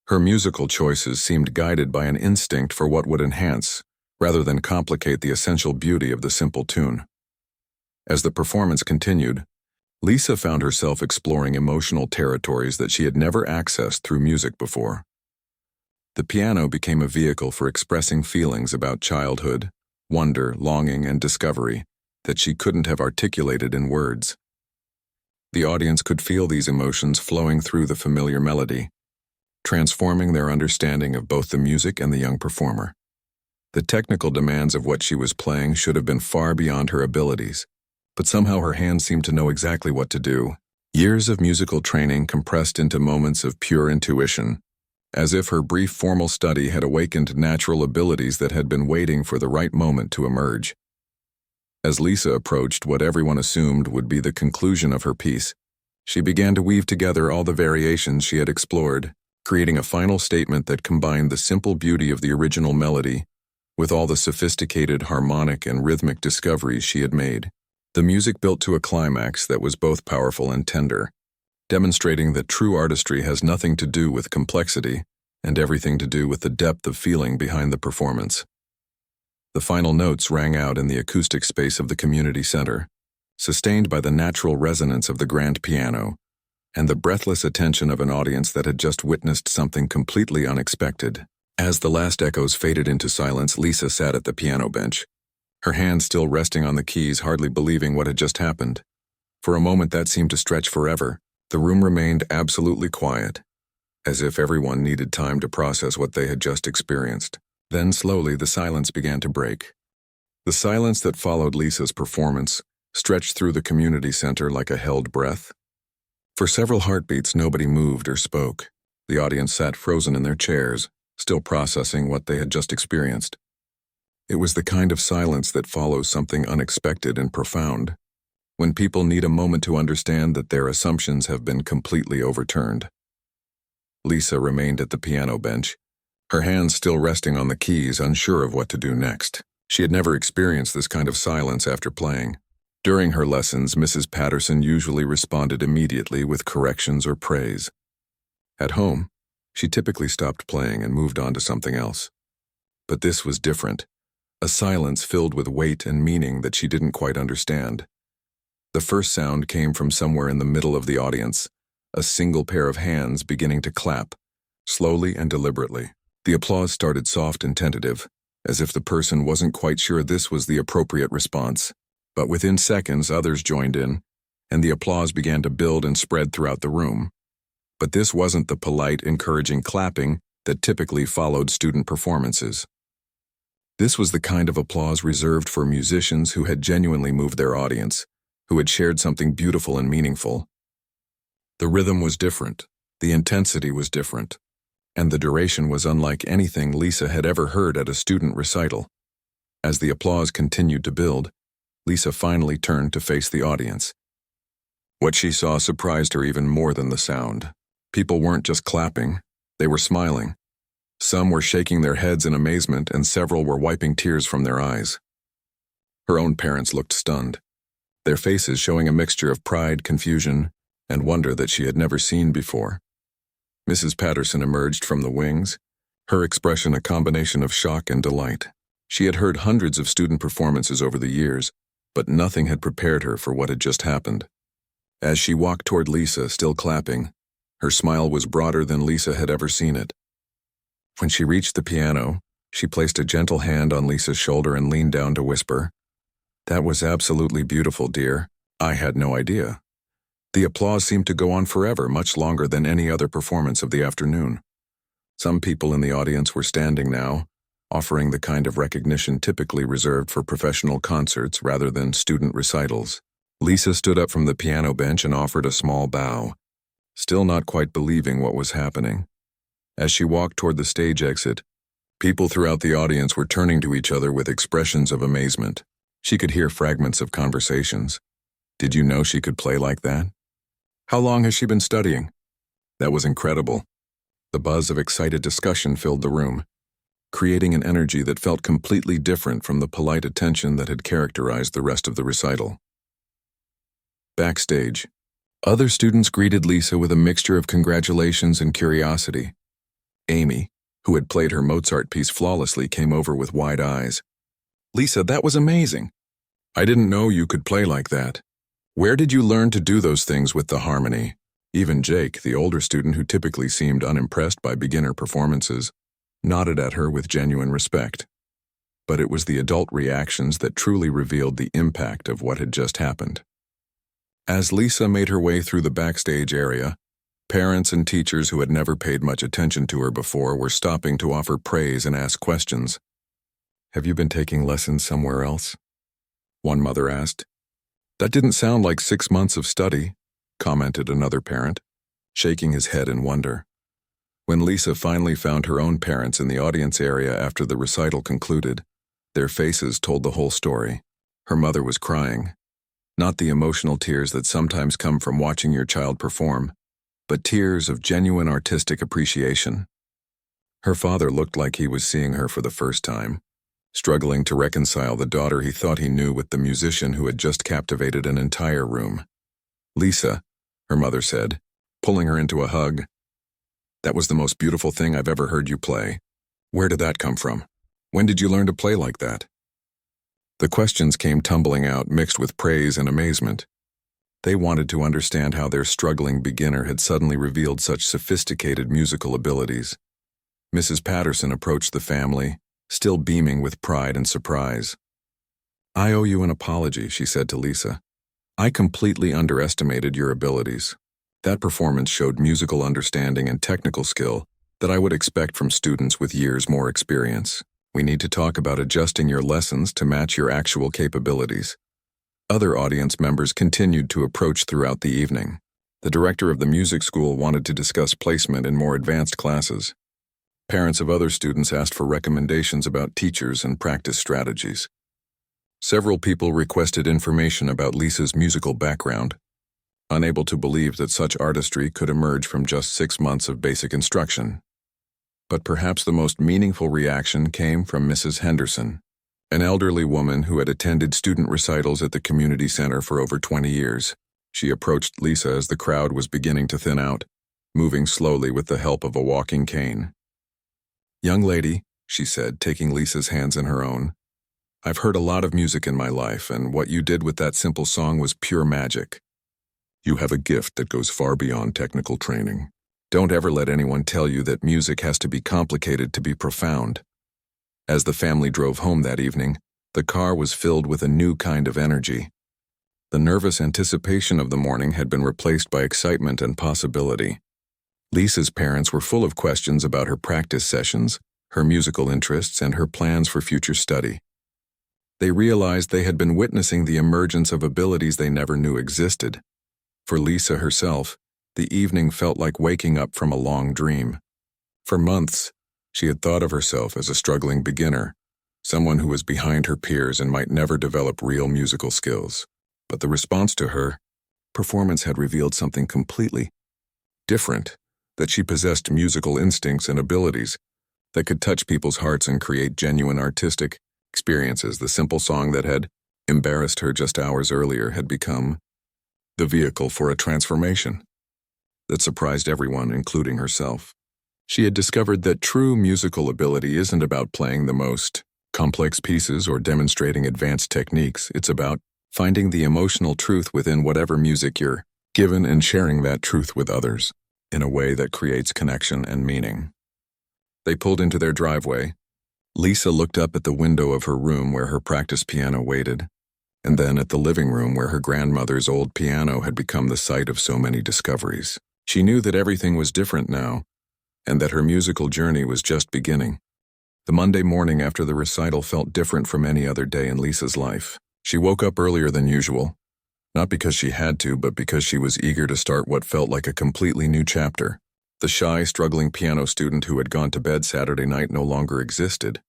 Her musical choices seemed guided by an instinct for what would enhance, rather than complicate, the essential beauty of the simple tune. As the performance continued, Lisa found herself exploring emotional territories that she had never accessed through music before. The piano became a vehicle for expressing feelings about childhood, wonder, longing, and discovery that she couldn't have articulated in words. The audience could feel these emotions flowing through the familiar melody, transforming their understanding of both the music and the young performer. The technical demands of what she was playing should have been far beyond her abilities, but somehow her hands seemed to know exactly what to do. Years of musical training compressed into moments of pure intuition, as if her brief formal study had awakened natural abilities that had been waiting for the right moment to emerge. As Lisa approached what everyone assumed would be the conclusion of her piece, she began to weave together all the variations she had explored, creating a final statement that combined the simple beauty of the original melody with all the sophisticated harmonic and rhythmic discoveries she had made. The music built to a climax that was both powerful and tender, demonstrating that true artistry has nothing to do with complexity and everything to do with the depth of feeling behind the performance. The final notes rang out in the acoustic space of the community center, sustained by the natural resonance of the grand piano and the breathless attention of an audience that had just witnessed something completely unexpected. As the last echoes faded into silence, Lisa sat at the piano bench, her hands still resting on the keys, hardly believing what had just happened. For a moment that seemed to stretch forever. The room remained absolutely quiet, as if everyone needed time to process what they had just experienced. Then slowly the silence began to break. The silence that followed Lisa's performance stretched through the community center like a held breath. For several heartbeats, nobody moved or spoke. The audience sat frozen in their chairs, still processing what they had just experienced. It was the kind of silence that follows something unexpected and profound. when people need a moment to understand that their assumptions have been completely overturned. Lisa remained at the piano bench, her hands still resting on the keys, unsure of what to do next. She had never experienced this kind of silence after playing. During her lessons, Mrs. Patterson usually responded immediately with corrections or praise. At home, she typically stopped playing and moved on to something else. But this was different, a silence filled with weight and meaning that she didn't quite understand. The first sound came from somewhere in the middle of the audience, a single pair of hands beginning to clap, slowly and deliberately. The applause started soft and tentative, as if the person wasn't quite sure this was the appropriate response. But within seconds, others joined in, and the applause began to build and spread throughout the room. But this wasn't the polite, encouraging clapping that typically followed student performances. This was the kind of applause reserved for musicians who had genuinely moved their audience, who had shared something beautiful and meaningful. The rhythm was different, the intensity was different, and the duration was unlike anything Lisa had ever heard at a student recital. As the applause continued to build, Lisa finally turned to face the audience. What she saw surprised her even more than the sound. People weren't just clapping, they were smiling. Some were shaking their heads in amazement, and several were wiping tears from their eyes. Her own parents looked stunned, their faces showing a mixture of pride, confusion, and wonder that she had never seen before. Mrs. Patterson emerged from the wings, her expression a combination of shock and delight. She had heard hundreds of student performances over the years, but nothing had prepared her for what had just happened. As she walked toward Lisa, still clapping, her smile was broader than Lisa had ever seen it. When she reached the piano, she placed a gentle hand on Lisa's shoulder and leaned down to whisper, "That was absolutely beautiful, dear. I had no idea." The applause seemed to go on forever, much longer than any other performance of the afternoon. Some people in the audience were standing now, offering the kind of recognition typically reserved for professional concerts rather than student recitals. Lisa stood up from the piano bench and offered a small bow, still not quite believing what was happening. As she walked toward the stage exit, people throughout the audience were turning to each other with expressions of amazement. She could hear fragments of conversations. "Did you know she could play like that? How long has she been studying? That was incredible." The buzz of excited discussion filled the room, creating an energy that felt completely different from the polite attention that had characterized the rest of the recital. Backstage, other students greeted Lisa with a mixture of congratulations and curiosity. Amy, who had played her Mozart piece flawlessly, came over with wide eyes. "Lisa, that was amazing. I didn't know you could play like that. Where did you learn to do those things with the harmony?" Even Jake, the older student who typically seemed unimpressed by beginner performances, nodded at her with genuine respect. But it was the adult reactions that truly revealed the impact of what had just happened. As Lisa made her way through the backstage area, parents and teachers who had never paid much attention to her before were stopping to offer praise and ask questions. "Have you been taking lessons somewhere else?" one mother asked. "That didn't sound like 6 months of study," commented another parent, shaking his head in wonder. When Lisa finally found her own parents in the audience area after the recital concluded, their faces told the whole story. Her mother was crying, not the emotional tears that sometimes come from watching your child perform, but tears of genuine artistic appreciation. Her father looked like he was seeing her for the first time, struggling to reconcile the daughter he thought he knew with the musician who had just captivated an entire room. "Lisa," her mother said, pulling her into a hug, "that was the most beautiful thing I've ever heard you play. Where did that come from? When did you learn to play like that?" The questions came tumbling out, mixed with praise and amazement. They wanted to understand how their struggling beginner had suddenly revealed such sophisticated musical abilities. Mrs. Patterson approached the family, still beaming with pride and surprise. "I owe you an apology," she said to Lisa. "I completely underestimated your abilities. That performance showed musical understanding and technical skill that I would expect from students with years more experience. We need to talk about adjusting your lessons to match your actual capabilities." Other audience members continued to approach throughout the evening. The director of the music school wanted to discuss placement in more advanced classes. Parents of other students asked for recommendations about teachers and practice strategies. Several people requested information about Lisa's musical background, unable to believe that such artistry could emerge from just 6 months of basic instruction. But perhaps the most meaningful reaction came from Mrs. Henderson, an elderly woman who had attended student recitals at the community center for over 20 years. She approached Lisa as the crowd was beginning to thin out, moving slowly with the help of a walking cane. "Young lady," she said, taking Lisa's hands in her own, "I've heard a lot of music in my life, and what you did with that simple song was pure magic. You have a gift that goes far beyond technical training. Don't ever let anyone tell you that music has to be complicated to be profound." As the family drove home that evening, the car was filled with a new kind of energy. The nervous anticipation of the morning had been replaced by excitement and possibility. Lisa's parents were full of questions about her practice sessions, her musical interests, and her plans for future study. They realized they had been witnessing the emergence of abilities they never knew existed. For Lisa herself, the evening felt like waking up from a long dream. For months, she had thought of herself as a struggling beginner, someone who was behind her peers and might never develop real musical skills. But the response to her performance had revealed something completely different, that she possessed musical instincts and abilities that could touch people's hearts and create genuine artistic experiences. The simple song that had embarrassed her just hours earlier had become the vehicle for a transformation that surprised everyone, including herself. She had discovered that true musical ability isn't about playing the most complex pieces or demonstrating advanced techniques. It's about finding the emotional truth within whatever music you're given and sharing that truth with others in a way that creates connection and meaning. They pulled into their driveway. Lisa looked up at the window of her room where her practice piano waited, and then at the living room where her grandmother's old piano had become the site of so many discoveries. She knew that everything was different now, and that her musical journey was just beginning. The Monday morning after the recital felt different from any other day in Lisa's life. She woke up earlier than usual, not because she had to, but because she was eager to start what felt like a completely new chapter. The shy, struggling piano student who had gone to bed Saturday night no longer existed.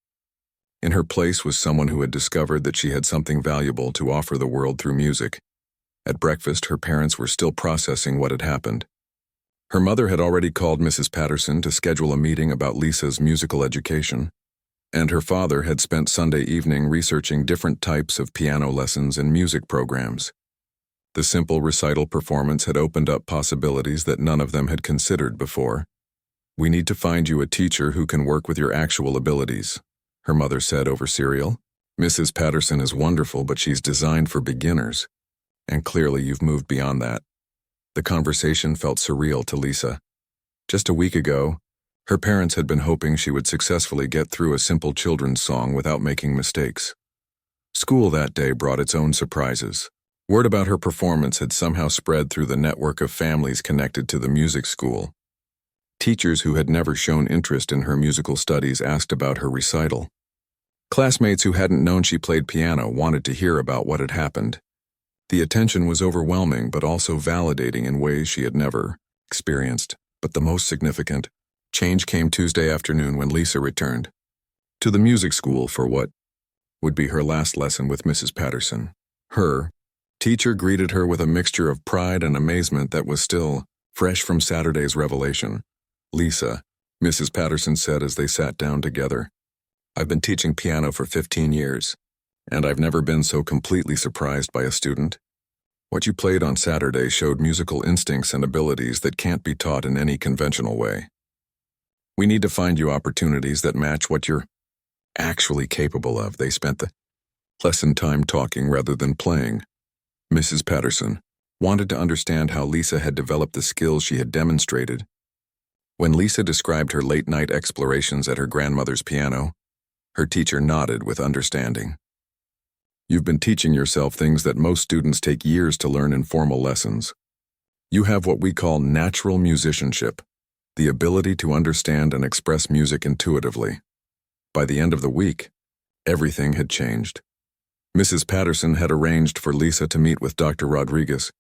In her place was someone who had discovered that she had something valuable to offer the world through music. At breakfast, her parents were still processing what had happened. Her mother had already called Mrs. Patterson to schedule a meeting about Lisa's musical education, and her father had spent Sunday evening researching different types of piano lessons and music programs. The simple recital performance had opened up possibilities that none of them had considered before. "We need to find you a teacher who can work with your actual abilities," her mother said over cereal. "Mrs. Patterson is wonderful, but she's designed for beginners, and clearly you've moved beyond that." The conversation felt surreal to Lisa. Just a week ago, her parents had been hoping she would successfully get through a simple children's song without making mistakes. School that day brought its own surprises. Word about her performance had somehow spread through the network of families connected to the music school. Teachers who had never shown interest in her musical studies asked about her recital. Classmates who hadn't known she played piano wanted to hear about what had happened. The attention was overwhelming but also validating in ways she had never experienced. But the most significant change came Tuesday afternoon when Lisa returned to the music school for what would be her last lesson with Mrs. Patterson. Her teacher greeted her with a mixture of pride and amazement that was still fresh from Saturday's revelation. "Lisa," Mrs. Patterson said as they sat down together, "I've been teaching piano for 15 years, and I've never been so completely surprised by a student. What you played on Saturday showed musical instincts and abilities that can't be taught in any conventional way. We need to find you opportunities that match what you're actually capable of." They spent the lesson time talking rather than playing. Mrs. Patterson wanted to understand how Lisa had developed the skills she had demonstrated. When Lisa described her late-night explorations at her grandmother's piano, her teacher nodded with understanding. "You've been teaching yourself things that most students take years to learn in formal lessons. You have what we call natural musicianship, the ability to understand and express music intuitively." By the end of the week, everything had changed. Mrs. Patterson had arranged for Lisa to meet with Dr. Rodriguez,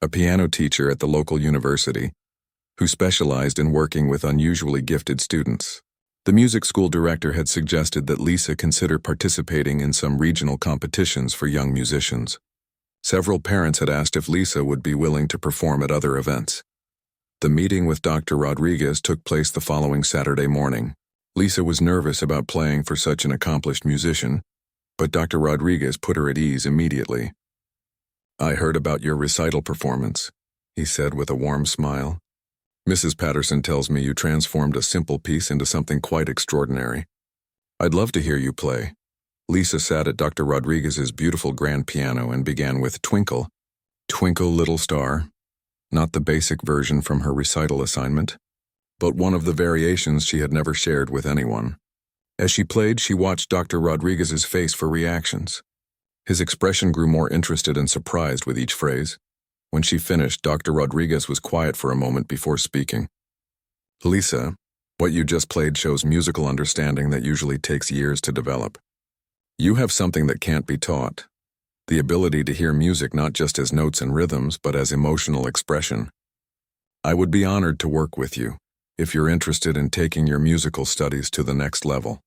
a piano teacher at the local university, who specialized in working with unusually gifted students. The music school director had suggested that Lisa consider participating in some regional competitions for young musicians. Several parents had asked if Lisa would be willing to perform at other events. The meeting with Dr. Rodriguez took place the following Saturday morning. Lisa was nervous about playing for such an accomplished musician, but Dr. Rodriguez put her at ease immediately. "I heard about your recital performance," he said with a warm smile. "Mrs. Patterson tells me you transformed a simple piece into something quite extraordinary. I'd love to hear you play." Lisa sat at Dr. Rodriguez's beautiful grand piano and began with Twinkle, Twinkle Little Star, not the basic version from her recital assignment, but one of the variations she had never shared with anyone. As she played, she watched Dr. Rodriguez's face for reactions. His expression grew more interested and surprised with each phrase. When she finished, Dr. Rodriguez was quiet for a moment before speaking. "Lisa, what you just played shows musical understanding that usually takes years to develop. You have something that can't be taught, the ability to hear music not just as notes and rhythms, but as emotional expression. I would be honored to work with you if you're interested in taking your musical studies to the next level."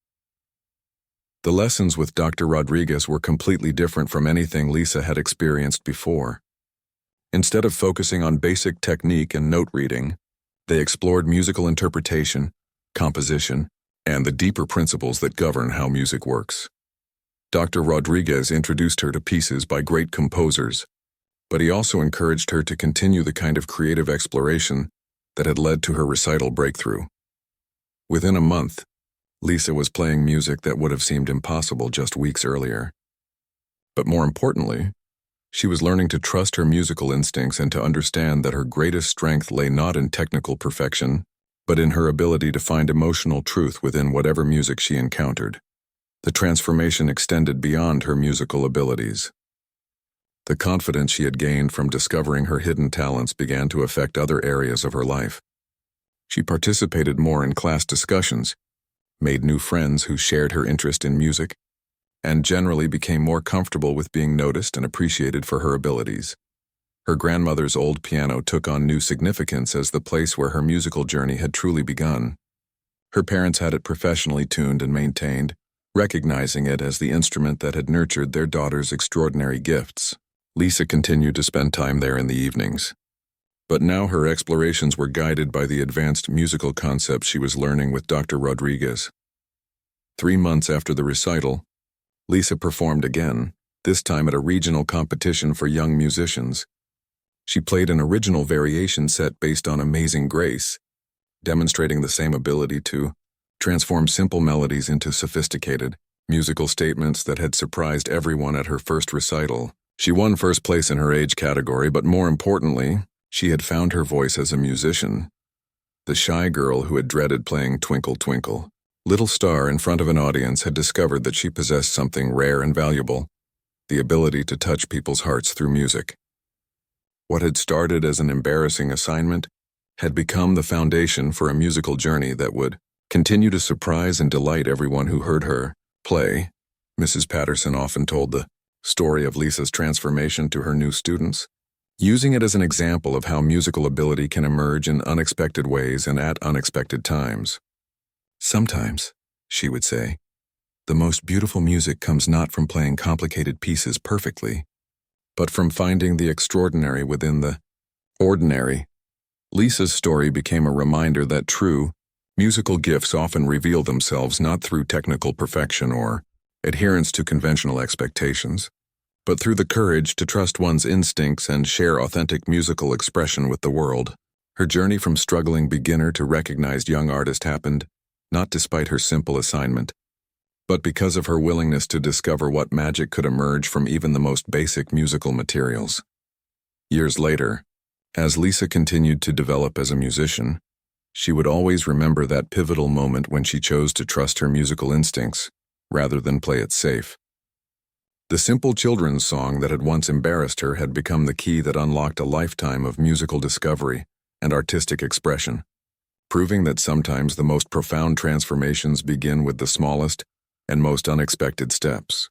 The lessons with Dr. Rodriguez were completely different from anything Lisa had experienced before. Instead of focusing on basic technique and note reading, they explored musical interpretation, composition, and the deeper principles that govern how music works. Dr. Rodriguez introduced her to pieces by great composers, but he also encouraged her to continue the kind of creative exploration that had led to her recital breakthrough. Within a month, Lisa was playing music that would have seemed impossible just weeks earlier. But more importantly, she was learning to trust her musical instincts and to understand that her greatest strength lay not in technical perfection, but in her ability to find emotional truth within whatever music she encountered. The transformation extended beyond her musical abilities. The confidence she had gained from discovering her hidden talents began to affect other areas of her life. She participated more in class discussions, made new friends who shared her interest in music, and generally became more comfortable with being noticed and appreciated for her abilities. Her grandmother's old piano took on new significance as the place where her musical journey had truly begun. Her parents had it professionally tuned and maintained, recognizing it as the instrument that had nurtured their daughter's extraordinary gifts. Lisa continued to spend time there in the evenings. But now her explorations were guided by the advanced musical concepts she was learning with Dr. Rodriguez. 3 months after the recital, Lisa performed again, this time at a regional competition for young musicians. She played an original variation set based on Amazing Grace, demonstrating the same ability to transform simple melodies into sophisticated, musical statements that had surprised everyone at her first recital. She won first place in her age category, but more importantly, she had found her voice as a musician. The shy girl who had dreaded playing Twinkle Twinkle, Little Star in front of an audience had discovered that she possessed something rare and valuable, the ability to touch people's hearts through music. What had started as an embarrassing assignment had become the foundation for a musical journey that would continue to surprise and delight everyone who heard her play. Mrs. Patterson often told the story of Lisa's transformation to her new students, using it as an example of how musical ability can emerge in unexpected ways and at unexpected times. "Sometimes," she would say, "the most beautiful music comes not from playing complicated pieces perfectly, but from finding the extraordinary within the ordinary." Lisa's story became a reminder that true musical gifts often reveal themselves not through technical perfection or adherence to conventional expectations, but through the courage to trust one's instincts and share authentic musical expression with the world. Her journey from struggling beginner to recognized young artist happened not despite her simple assignment, but because of her willingness to discover what magic could emerge from even the most basic musical materials. Years later, as Lisa continued to develop as a musician, she would always remember that pivotal moment when she chose to trust her musical instincts rather than play it safe. The simple children's song that had once embarrassed her had become the key that unlocked a lifetime of musical discovery and artistic expression, proving that sometimes the most profound transformations begin with the smallest and most unexpected steps.